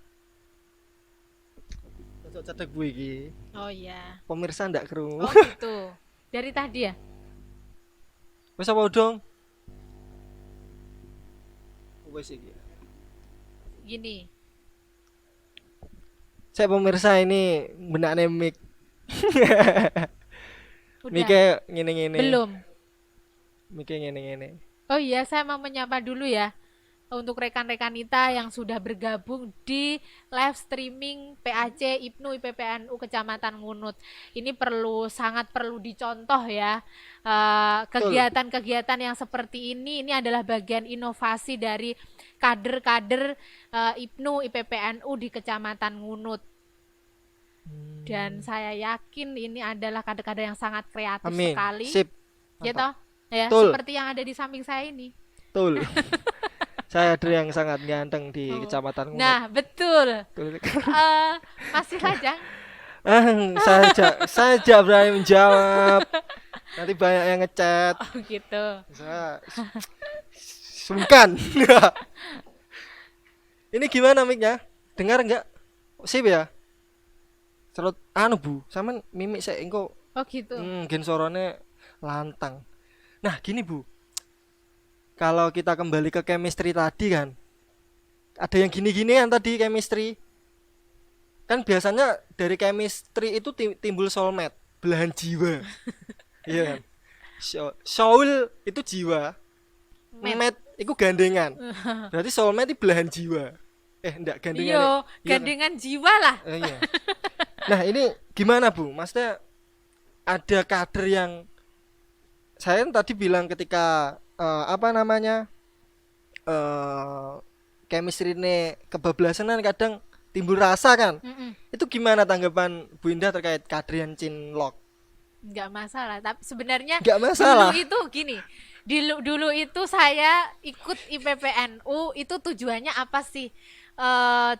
Cocok cetek Bu iki. Oh iya. Pemirsa ndak krungu. Oh gitu. Dari tadi ya? Wis apa dong? Wis iki. Gini. Saya pemirsa ini benakne mic. Udah. Mike ngene-ngene. Belum. Mike ngene-ngene. Oh iya, saya mau menyapa dulu ya untuk rekan-rekan kita yang sudah bergabung di live streaming PAC IPNU IPPNU Kecamatan Ngunut. Ini sangat perlu dicontoh ya. Kegiatan-kegiatan yang seperti ini adalah bagian inovasi dari kader-kader IPNU IPPNU di Kecamatan Ngunut. Dan saya yakin ini adalah kader-kader yang sangat kreatif Amin. sekali. Sip. Ya toh? Ya, Betul. seperti yang ada di samping saya ini. Betul. Saya ada yang sangat ganteng di Kecamatan Ngunut. Nah, betul. Betul. Masih saja. Saya berani menjawab. Nanti banyak yang ngechat. Oh, gitu. Saya sungkan. Ini gimana mic-nya? Dengar enggak? Sip ya? Serut Bu, sama mimik saya engko Oh, gitu. gen sorone lantang. Nah, gini Bu. Kalau kita kembali ke chemistry tadi kan. Ada yang gini-ginian tadi chemistry. Kan biasanya dari chemistry itu timbul soulmate, belahan jiwa. Iya kan? Soul itu jiwa, Met. met itu gandengan. Berarti soulmate itu belahan jiwa. Enggak gandengan. Yo, Iya kan? gandengan jiwa lah. Iya. Nah, ini gimana, Bu? Maksudnya ada kader yang saya kan tadi bilang ketika apa namanya? Chemistry ini kebablasan kan kadang timbul rasa kan. Mm-mm. Itu gimana tanggapan Bu Indah terkait kader yang cinlok? Nggak masalah, tapi sebenarnya Nggak masalah. dulu itu gini. Dulu itu saya ikut IPPNU itu tujuannya apa sih?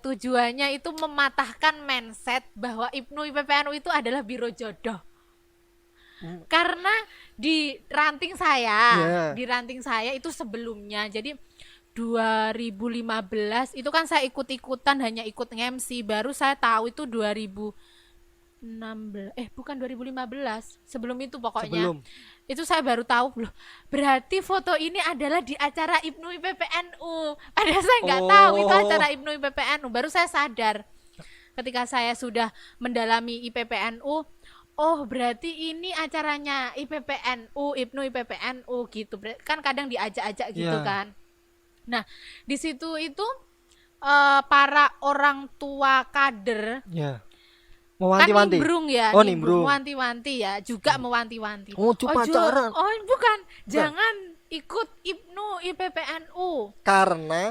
Tujuannya itu mematahkan mindset bahwa IPPNU itu adalah biro jodoh. Karena di ranting saya, di ranting saya itu sebelumnya, jadi 2015 itu kan saya ikut-ikutan, hanya ikut nge-MC, baru saya tahu itu 2016, bukan 2015, sebelum itu pokoknya. Sebelum. Itu saya baru tahu loh. Berarti foto ini adalah di acara IPNU IPPNU. Padahal saya nggak tahu itu acara IPNU IPPNU. Baru saya sadar ketika saya sudah mendalami IPPNU. Oh, berarti ini acaranya IPPNU, IPNU IPPNU gitu. Kan kadang diajak-ajak gitu kan. Nah, di situ itu para orang tua kader mewanti-wanti. Kan nimbrung ya, nimbrung. Mewanti-wanti ya, juga mewanti-wanti. Pacaran. Bukan, jangan ikut IPNU IPPNU. Karena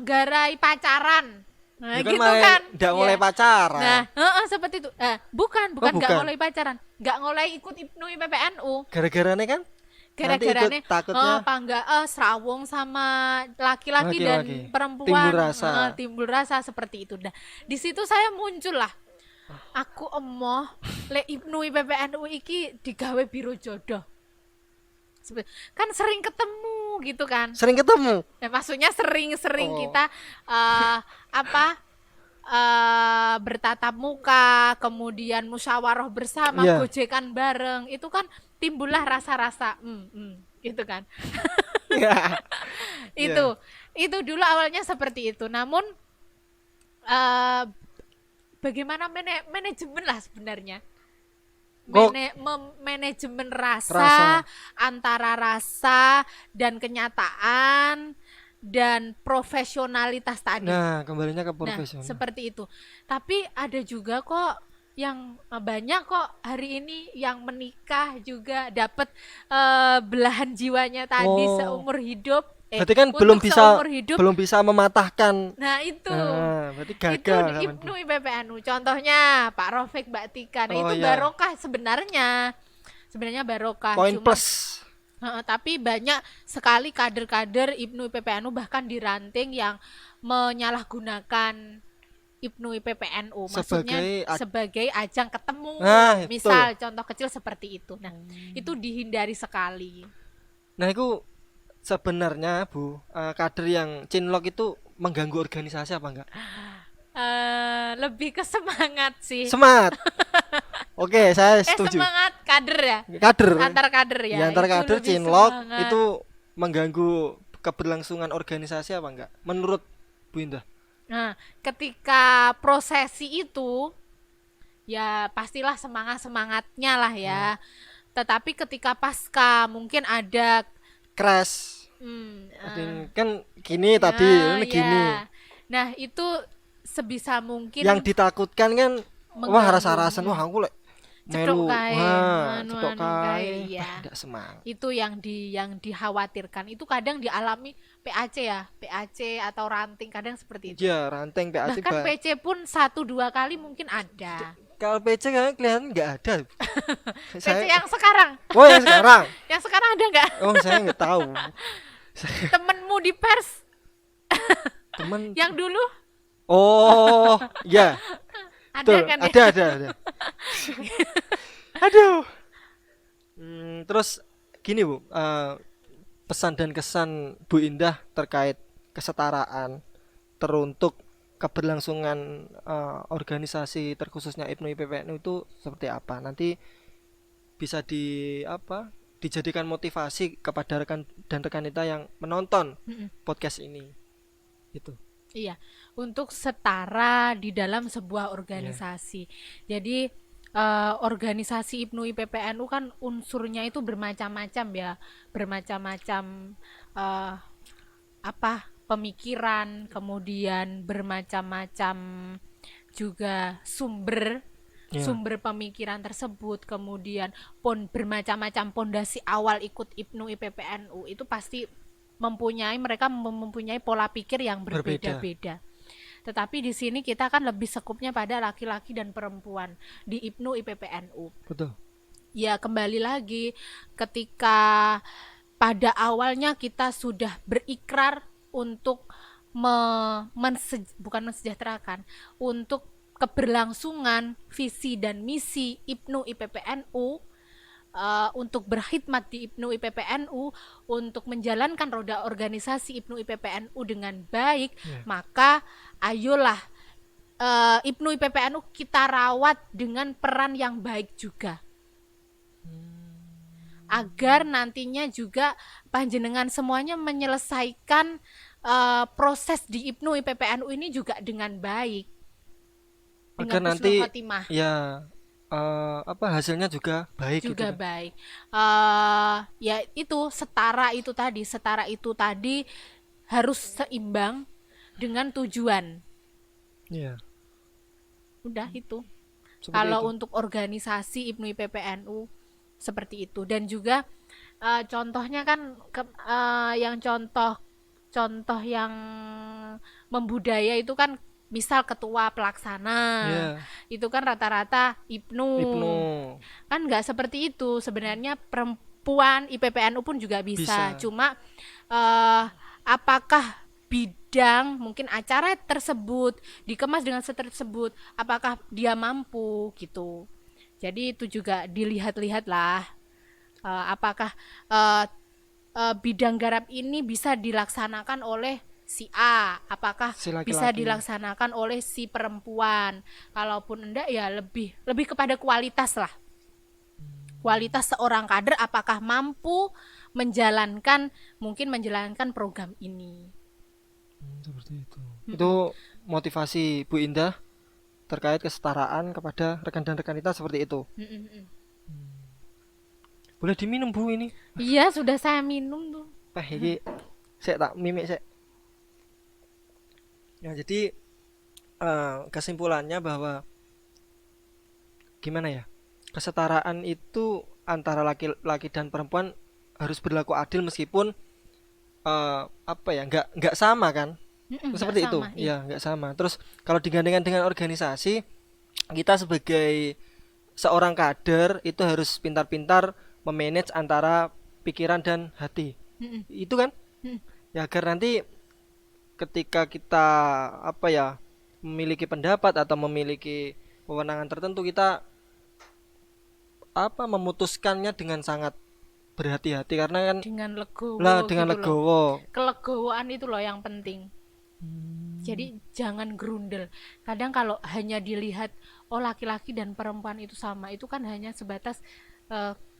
garai pacaran. Nah, ya gitu kan. Nggak mulai pacaran. Nah, seperti itu. Bukan nggak mulai pacaran, nggak mulai ikut IPNU IPPNU. Gara-garanya kan? Gara-garanya takutnya apa enggak serawung sama laki-laki dan perempuan timbul rasa seperti itu. Nah, di situ saya muncul lah. Aku emoh le IPNU IPPNU iki digawe biro jodoh. Kan sering ketemu gitu kan. Sering ketemu. Ya maksudnya sering kita bertatap muka, kemudian musyawarah bersama, gojekan bareng. Itu kan timbullah rasa-rasa gitu kan. Itu dulu awalnya seperti itu. Namun bagaimana manajemen lah sebenarnya. Manajemen rasa antara rasa dan kenyataan dan profesionalitas tadi. Nah, kembalinya ke profesional. Nah, seperti itu. Tapi ada juga kok yang banyak kok hari ini yang menikah juga dapat belahan jiwanya tadi seumur hidup. Berarti kan belum bisa mematahkan. Nah, itu. Berarti gagal. Itu di IPNU IPPNU. Contohnya Pak Rofik, Mbak Tika. Nah, itu barokah sebenarnya. Sebenarnya barokah. Poin plus. Tapi banyak sekali kader-kader IPNU IPPNU bahkan di ranting yang menyalahgunakan IPNU IPPNU. Maksudnya sebagai ajang ketemu. Misal contoh kecil seperti itu. Nah, itu dihindari sekali. Nah, itu sebenarnya Bu, kader yang cinlok itu mengganggu organisasi apa enggak? Lebih ke semangat sih. Semangat. Oke, saya setuju. Semangat kader ya. Antar kader ya. Antar kader cinlok itu mengganggu keberlangsungan organisasi apa enggak? Menurut Bu Indah. Nah, ketika prosesi itu ya pastilah semangatnya lah ya. Tetapi ketika pasca mungkin ada crash. Kan gini tadi, ini gini. Nah, itu sebisa mungkin yang ditakutkan kan rasa-rasan aku lek melu cetok kae tidak semangat. Itu yang dikhawatirkan. Itu kadang dialami PAC ya, PAC atau ranting kadang seperti itu. Iya, ranting PAC. Bahkan PC pun 1-2 kali mungkin ada. Kalau PC kan kelihatan nggak ada. PC yang sekarang. Oh, yang sekarang. Yang sekarang ada nggak? Oh, saya nggak tahu. Temenmu di pers. Temen. Yang dulu. Oh, ya. Ada kan? Ada. Aduh. Terus gini Bu, pesan dan kesan Bu Indah terkait kesetaraan teruntuk keberlangsungan organisasi terkhususnya IPNU IPPNU itu seperti apa? Nanti bisa dijadikan motivasi kepada rekan dan rekan kita yang menonton podcast ini. Itu. Iya, untuk setara di dalam sebuah organisasi. Jadi organisasi IPNU IPPNU kan unsurnya itu bermacam-macam ya, bermacam-macam eh, apa pemikiran, kemudian bermacam-macam juga sumber Ya, sumber pemikiran tersebut, kemudian bermacam-macam pondasi awal ikut IPNU IPPNU itu pasti mempunyai pola pikir yang berbeda. berbeda-beda. Tetapi di sini kita kan lebih sekupnya pada laki-laki dan perempuan di IPNU IPPNU. Betul. Ya kembali lagi ketika pada awalnya kita sudah berikrar untuk bukan mensejahterakan, untuk keberlangsungan visi dan misi IPNU IPPNU, untuk berkhidmat di IPNU IPPNU, untuk menjalankan roda organisasi IPNU IPPNU dengan baik, Ya. maka ayolah IPNU IPPNU kita rawat dengan peran yang baik juga, agar nantinya juga panjenengan semuanya menyelesaikan proses di IPNU IPPNU ini juga dengan baik, dengan Agar husnul nanti khotimah ya hasilnya juga baik gitu juga kan. baik. Ya itu setara itu tadi harus seimbang dengan tujuan. Iya, Udah itu. seperti itu. Kalau untuk organisasi IPNU IPPNU seperti itu, dan juga contohnya kan yang contoh yang membudaya itu kan misal ketua pelaksana Ya, itu kan rata-rata IPNU. Ibnu Kan nggak seperti itu sebenarnya, perempuan IPPNU pun juga bisa, bisa. cuma apakah bidang mungkin acara tersebut dikemas dengan tersebut, apakah dia mampu gitu. Jadi itu juga dilihat-lihat lah, apakah eh, bidang garap ini bisa dilaksanakan oleh si A, apakah Si bisa laki-laki. dilaksanakan oleh si perempuan. Kalaupun enggak ya lebih kepada kualitas lah, kualitas seorang kader apakah mampu menjalankan program ini. Seperti itu. Itu Mm-mm. motivasi Bu Indah terkait kesetaraan kepada rekan dan rekanita seperti itu. Mm-mm. Boleh diminum Bu ini. Iya sudah saya minum tuh. Iki saya tak mimik saya. Ya, jadi kesimpulannya bahwa gimana ya? Kesetaraan itu antara laki-laki dan perempuan harus berlaku adil meskipun nggak sama kan? Nggak Seperti itu. sama iya. Ya, nggak sama. Terus kalau digandengkan dengan organisasi, kita sebagai seorang kader itu harus pintar-pintar memanage antara pikiran dan hati. Mm-mm. Itu kan? Mm. Ya agar nanti ketika kita memiliki pendapat atau memiliki kewenangan tertentu, kita memutuskannya dengan sangat berhati-hati karena kan Dengan legowo lah dengan gitu loh, legowo. kelegowoan itu loh yang penting. Jadi jangan gerundel. Kadang kalau hanya dilihat oh laki-laki dan perempuan itu sama, itu kan hanya sebatas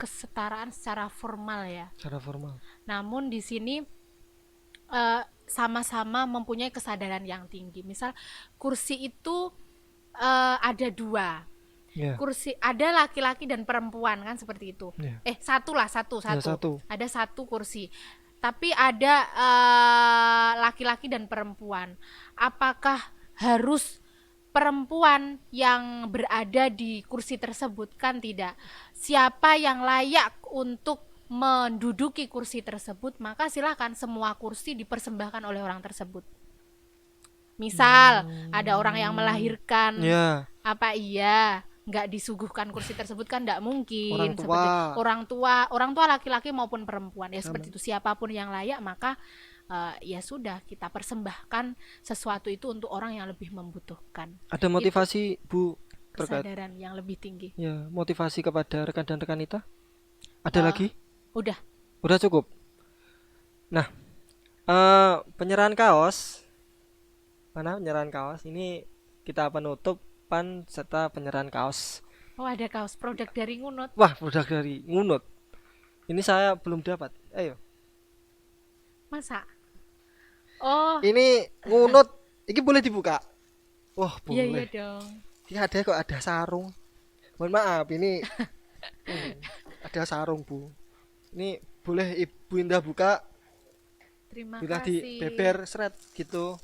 kesetaraan secara formal ya. Secara formal. Namun di sini sama-sama mempunyai kesadaran yang tinggi. Misal kursi itu ada dua. Ya. Kursi ada laki-laki dan perempuan kan seperti itu. Ya. Satu lah, satu. Ya, satu. Ada satu kursi. Tapi ada laki-laki dan perempuan. Apakah harus perempuan yang berada di kursi tersebut? Kan tidak. Siapa yang layak untuk menduduki kursi tersebut, maka silakan semua kursi dipersembahkan oleh orang tersebut. Misal ada orang yang melahirkan, Ya, apa iya nggak disuguhkan kursi tersebut? Kan nggak orang mungkin. Seperti tua. orang tua laki-laki maupun perempuan ya, Sama. seperti itu. Siapapun yang layak maka ya sudah kita persembahkan sesuatu itu untuk orang yang lebih membutuhkan. Ada motivasi Bu terkait Kesadaran yang lebih tinggi. ya motivasi kepada rekan dan rekanita? Ada Eh, lagi? Udah. Udah cukup. Nah, penyerahan kaos. Mana penyerahan kaos? Ini kita penutupan serta penyerahan kaos. Oh ada kaos produk dari Ngunut. Wah, produk dari Ngunut. Ini saya belum dapat. Ayo. Masa? Oh Ini Ngunut. Ini boleh dibuka? Wah, iya iya boleh. dong. Ini ada kok, ada sarung. Mohon maaf ini ada sarung, Bu. Ini boleh Ibu Indah buka Terima bila kasih. di beber seret gitu.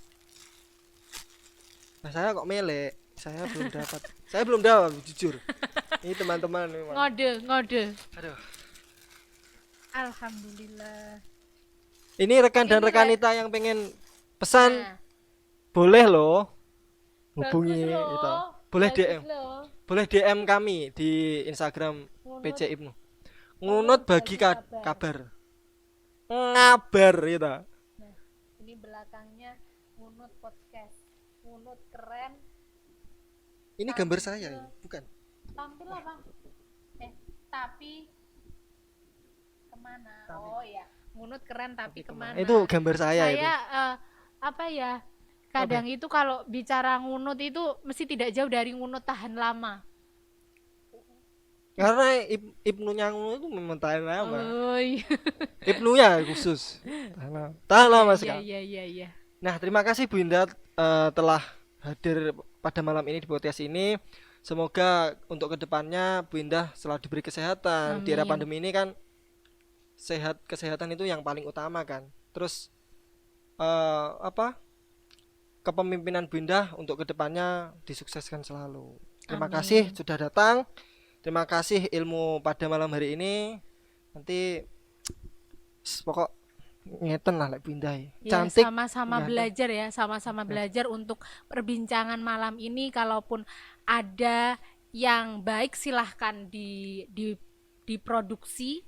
Nah, saya kok melek. Saya belum dapat. Saya belum dapat jujur. Ini teman-teman memang. Ngode. Aduh. Alhamdulillah. Ini rekan dan Ini rekanita yang pengen pesan Nah, boleh loh hubungi bagus loh. itu. Boleh Bagus DM. loh. Boleh DM kami di Instagram Ngunut. PC Ibnu. Ngunut bagi Kabar. kabar. Ngabar gitu. Nah, ini belakangnya Ngunut podcast. Ngunut keren. Ini gambar saya ini, bukan. Tampil apa? Tapi kemana? Oh ya, Ngunut keren tapi kemana? Itu gambar saya itu. Saya apa ya? Kadang itu kalau bicara ngunut itu mesti tidak jauh dari ngunut tahan lama. Karena Ibnunya ngunut itu memang tahan lama. Oh iya. Ibnunya khusus. Tahan lama sekali. Iya. Nah, terima kasih Bu Indah telah hadir pada malam ini di podcast ini. Semoga untuk kedepannya Bu Indah selalu diberi kesehatan. Di era Amin. pandemi ini kan kesehatan itu yang paling utama kan. Terus kepemimpinan Bu Indah untuk kedepannya disukseskan selalu. Terima Amin. kasih sudah datang. Terima kasih ilmu pada malam hari ini. Nanti pokok ngeten lah lek Bu Indah. Ya, Cantik. sama-sama ganteng. belajar ya, sama-sama belajar untuk perbincangan malam ini. Kalaupun ada yang baik silahkan diproduksi,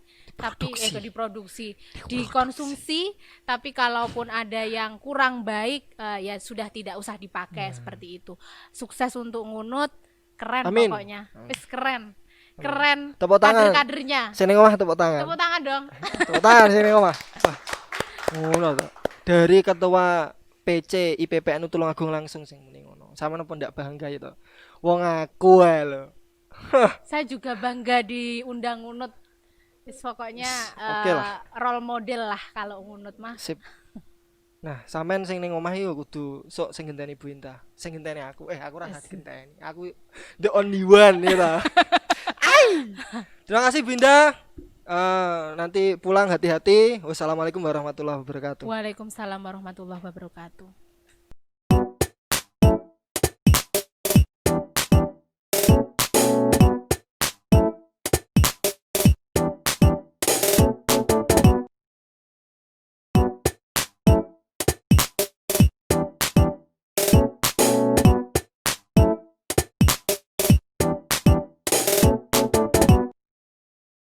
dikonsumsi. Tapi kalaupun ada yang kurang baik, ya sudah tidak usah dipakai seperti itu. Sukses untuk Ngunut, keren. Amin. Pokoknya, keren. Tepuk tangan. Kader-kadernya. Sini omah tepuk tangan. Tepuk tangan dong. Tepuk tangan sini omah. Wah. Ngono to. Dari ketua PC IPPN Tulungagung langsung sing muni ngono. Sama napa ndak bangga itu. Wong aku ae lho. Saya juga bangga diundang Ngunut. Pokoknya Oke lah. role model lah kalau Ngunut mah. Sip. Nah, sampean sing ning omah yo kudu sok sing genteni Bu Indah. Sing genteni aku. Aku rasa digenteni. Aku the only one ya ta. Terima kasih Bu Indah. Nanti pulang hati-hati. Wassalamualaikum warahmatullahi wabarakatuh. Waalaikumsalam warahmatullahi wabarakatuh.